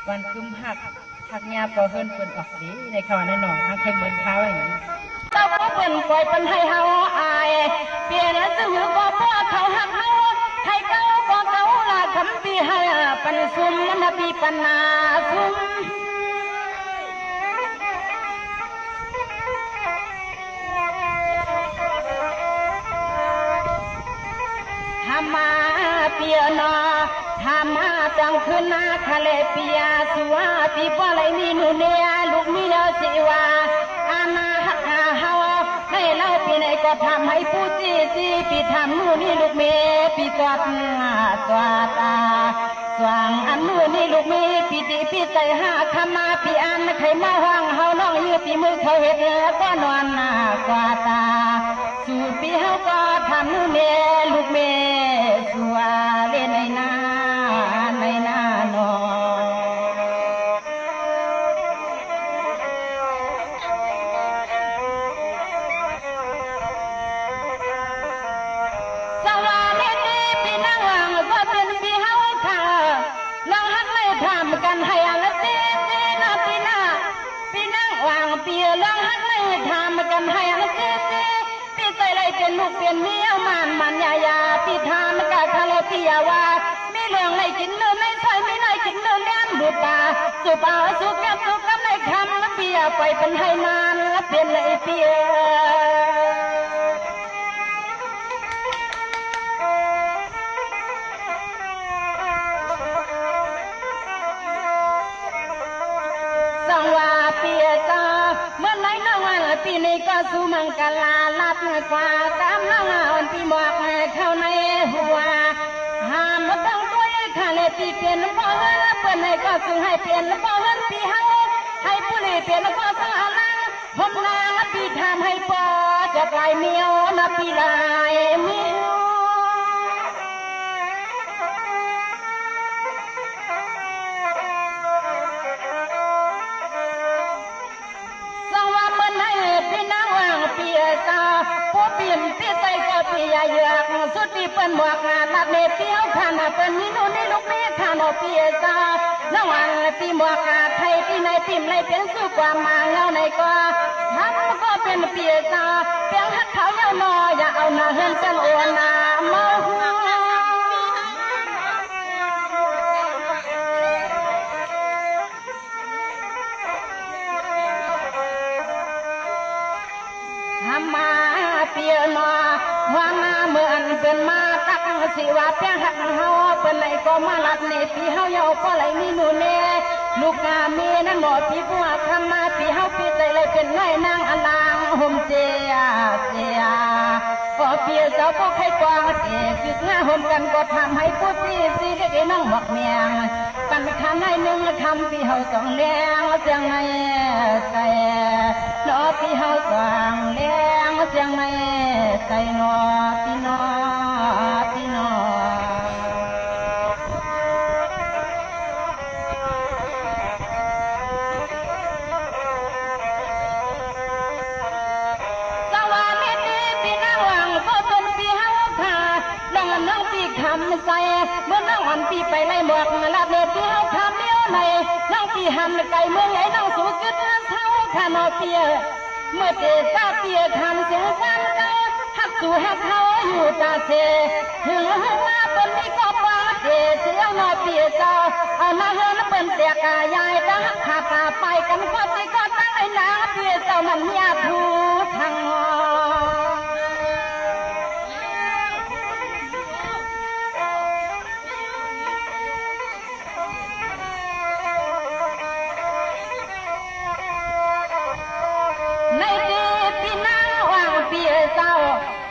วันกุมหักทักยาพอเฮินเปิ่นออกดีในข่าวในหนองทางเคยเหมือนเขาอย่างนี้เจ้าก็เปิ่นปล่อยปันให้เฮาอายเปลี่ยนแล้วซื้อบ่พอเขาหักเฮาให้เก้าบ่เก้าละคำปีให้ปันซุ่มมันปีปันนาซุ่มทำมาเปียนอทำมาจังคืนนาคาเลปียสัวปีบ่ไหลมีนูเนียลูกมีเนื้อสิวาอาณาหักเฮาให้เล่าปีไหนก็ทำให้ผู้จีปีทำนู่นนี่ลูกเมปีตอดตาสว่างอันนู่นนี่ลูกเมปีตีปีใจห้าคำมาปีอันใครมาห้องเฮาน้องยื้อปีมือเขาเห็ดก็นอนกว่าตาสู่ปีเฮาก็ทำนู่นเมลูกเมสัวเล่นในนาโนสวาเลตีปีนางวังก็เป็นปีเฮาค่ะลองหักเลยทำกันให้ละตีนาปีนางวังปีลองหักเลยทำกันให้ละตีปีใส่เลยเป็นลูกเป็นเมียมันยาปีทำกับคาเลปียาว่ามีเรื่องในกินเนื้อในใส่ไม่ในกินเนื้อเลี้ยนดูตาสุปาสุกสุกในคำละปียาไปเป็นให้นานละเป็นเลยปีสังวาปีตาเมื่อไหร่น้องวันปีนี้ก็สู้มังกลาลัดกว่ากำลังวันปีหมอกเข้าในหัวหามมาตั้งตัวคาเลปีเปลี่ยนบ่เฮินเปิ้นให้ก็สู้ให้เปลี่ยนบ่เฮินปีเฮาให้ผู้ลีเปลี่ยนก็สู้อาลังผมนางปีทำให้ปอจะกลายเมียวนะปีลายเมียวปีตาผู้เปลี่ยนปีใจก็ปียาเยือกสุดที่เป็นหมวกลัดเนเปียวขันเป็นนี่นู่นนี่ลูกนี่ขันปีตาน้องวันปีหมวกไทยที่ในปีมในเป็นสู้กว่ามาเงาในก็ทำก็เป็นปีตาเปียงหักเขาเยาวนออย่าเอาหน้าเห็นกันอ้วนนาเมามาเปียนอหัวมาเหมือนเป็นมาตักสิว่าเปียหักเฮาเป็นไรก็มาลัดเนปีเฮาเยาก็ไหลมีหนูเนลูกกาเมนั่นหมอปีบัวคำมาปีเฮาปีใจเลยเป็นน้อยนางอลางห่มเจียพอเปียเจ้าก็ให้กวางเจียจึกหน้าห่มกันก็ทำให้ผู้ซีเด็กน้องบอกเมียงกันขันให้หนึ่งคำปีเฮาสองแรงเสียงในใส่นอปีเฮาสองแรงเสียงในใส่นอปีนอใส่เมื่อน้องหันปีไปไล่หมวกลาดเนปีเฮาคำเดียวในน้องปีหันไก่เมืองไหนน้องสู้กึดเท้าขานอเปียเมื่อเจตาเปียทำเสียงกันเก้าหักสู่หักเขาอยู่ตาเสถึงมาเป็นนี่ก็ว่าเจเสียงนอเปียเจ้าเอาหน้าเฮือนเป็นเตียกายายตาขาตาไปกันก็ไปก็ตั้งไอ้นางเปียเจ้ามันยาทูทางงอ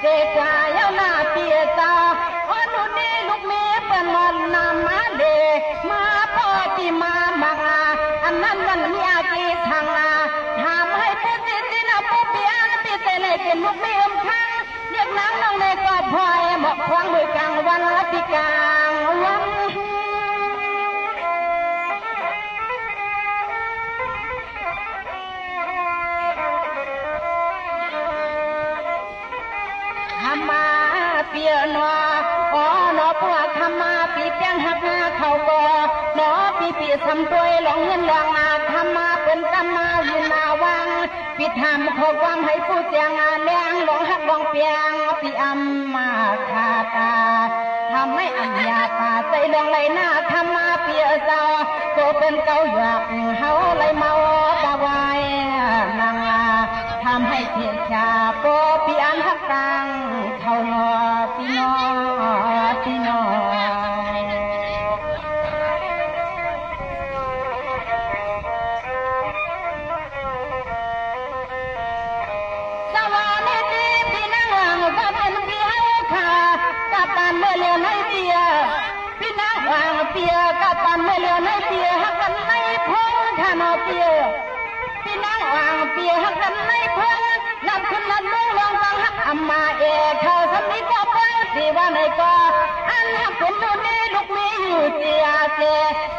เด็กว่าเย้าหน้าเปียตาอ๋อหนูนี่ลูกเมียเป็นมันนำมาเด็กมาพ่อที่มาอันนั้นมันมีอากีทางทำให้ผู้จิตนะผู้เปียนปีเตเลยเป็นลูกเมียข้างเรียกนางน้องในก็พลอยหมอกควางมือกลางวันละปีกลางวันมาเปียนออ๋อนอพวกทำมาปีเปียงหักเขาก็นอปี ปีสำตัวหลงเงินหลวงนาทำมาเป็นกรรมาวินาวังปิดทำขอความให้ผู้เจียงแรงหลงหักหลงเปียงปีอัมมาคาตาทำให้อัญญาตาใจหลงไหลหน้าทำมาเปียเจ้าก็เป็นเกาหยอกเฮาไหลเมาตะวายนางทำให้เทียชาโปปีอันหักตังเขาหนอปีนอปีนอเปียกับปันไม่เลี้ยวในเปียหักกันในพงทานอเปียพี่นางวางเปียหักกันในพงนับขึ้นนับลงลองฟังหักอัมมาเอเขาสมิก็เปิ้ลที่ว่าในก็อันหักเป็นดูนี่ลูกมีอยู่เจียเจ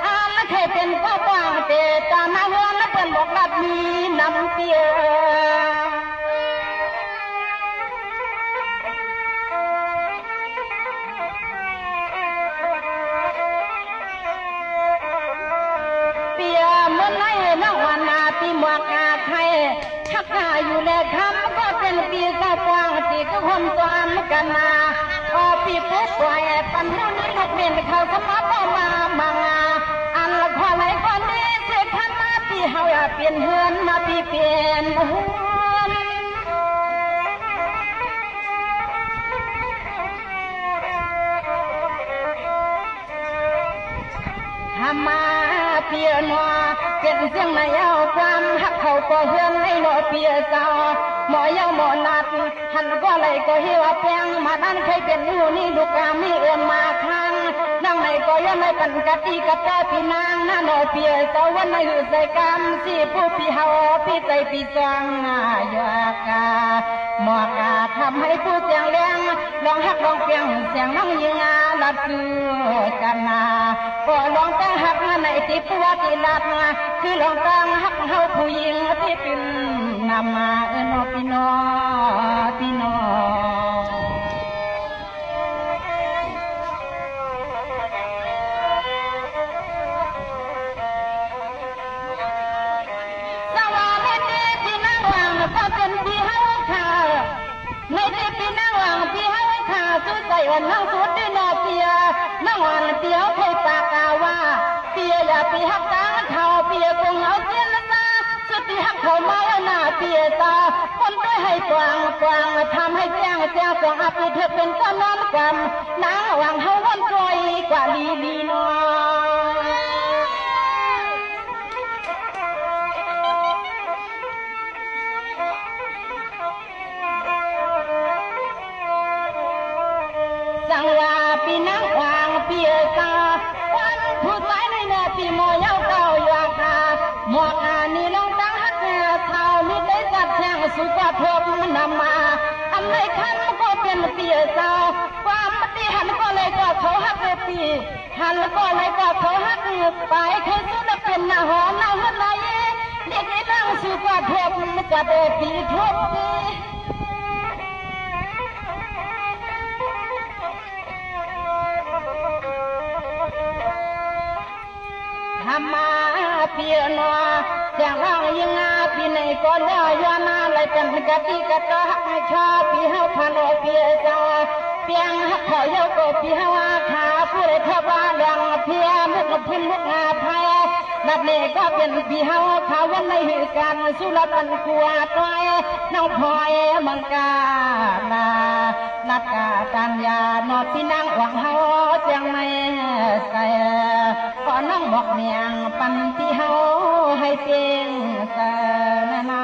อันละเคยเป็นก็กว้างเตตามาเฮือนและเป็นบอกรับมีน้ำเปียหักขาอยู่ในคำก็เป็นปีสาวกว้างที่ก็คนตัวอันกันมาพอปีปุ๊บปล่อยปันนู้นนี่ลูกเด่นเขาสมัครมามังอันละพอไหนก่อนนี้เสียขันมาปีเฮาอย่าเปลี่ยนเฮือนมาปีเปลี่ยนเฮือนทำมาเปียนัวเป็นเสียงในเอาความหักเขาก็เฮือนในหน่อเปียเจ้าหมอยาหมอนัดหันก็เลยก็เหี่ยวแปงมาดันเคยเป็นอยู่นี่ลูกกามีเอื้อมมาค้างนั่งในก็ยังไม่ปันกะตีกะตาพี่นางหน้าหน่อเปียเจ้าวันในหือใส่กำสิผู้พี่เฮาพี่ใจพี่จังอยากาหมอกาทำให้ผู้เสียงแรงลองหักลองเปียงเสียงน้องยิงลัดคือกันนาก็ลองแต่หักในที่ปัวที่ลัดคือลองตั้งหักเฮาผู้หญิงที่เป็นนำมาโนพี่น้องพี่น้องสวัสดีพี่น้องวางก็เป็นพี่เฮาค่ะในที่พี่น้องวางพี่เฮาค่ะสู้ใจวันนั่งสุดได้นอเปียนั่งวันเตียวเคยปากกาว่าเปียอย่าปีหักกลางเขาเปียคงเอาเสียละตาสุดที่หักเขามาแล้วหน้าเปียตาคนด้วยให้กวางกวางทำให้แจ้งแจ้งกวางอับเธอเป็นต้นน้ำกำนางวางเฮาวันกลอยกว่าลีลีน้อยสังว่าปีนังวางเปียตาวันผู้ชายในเนื้อปีโมยาวเก่าอยากหาหมวกนี่ลองตั้งหักเนื้อเท้ามิได้จัดแช่งสุกว่าทบนำมาอันในขันก็เป็นเปียเจ้าความปฏิหันก็เลยก็เขาหักปีหันก็เลยก็เขาหักไปเคยสุดเป็นหน้าหอมหน้าหัวไหนเด็กนี่นั่งสุกว่าทบจะเดปีทบปีทำมาเปียนัวเสียงร้องยังงาพี่ในก็ย่อยานาเลยเป็นกะติกะตะหักชอพี่เฮาพานอเปียเจ้าเปียงหักเขาเยาก็พี่เฮาขาผู้ใดทว่าดังเพียมุกพื้นมุกงาไทยนับนี้ก็เป็นพี่เฮาเขาวันในเหตุการณ์สุรตันกวาดไว้น้องพลอยมังกาลานัดกาการยานอพี่นางหวังเฮาเจียงไม่ใส่ก็น้องบอกเมียงปันที่เฮาให้เป็นสนา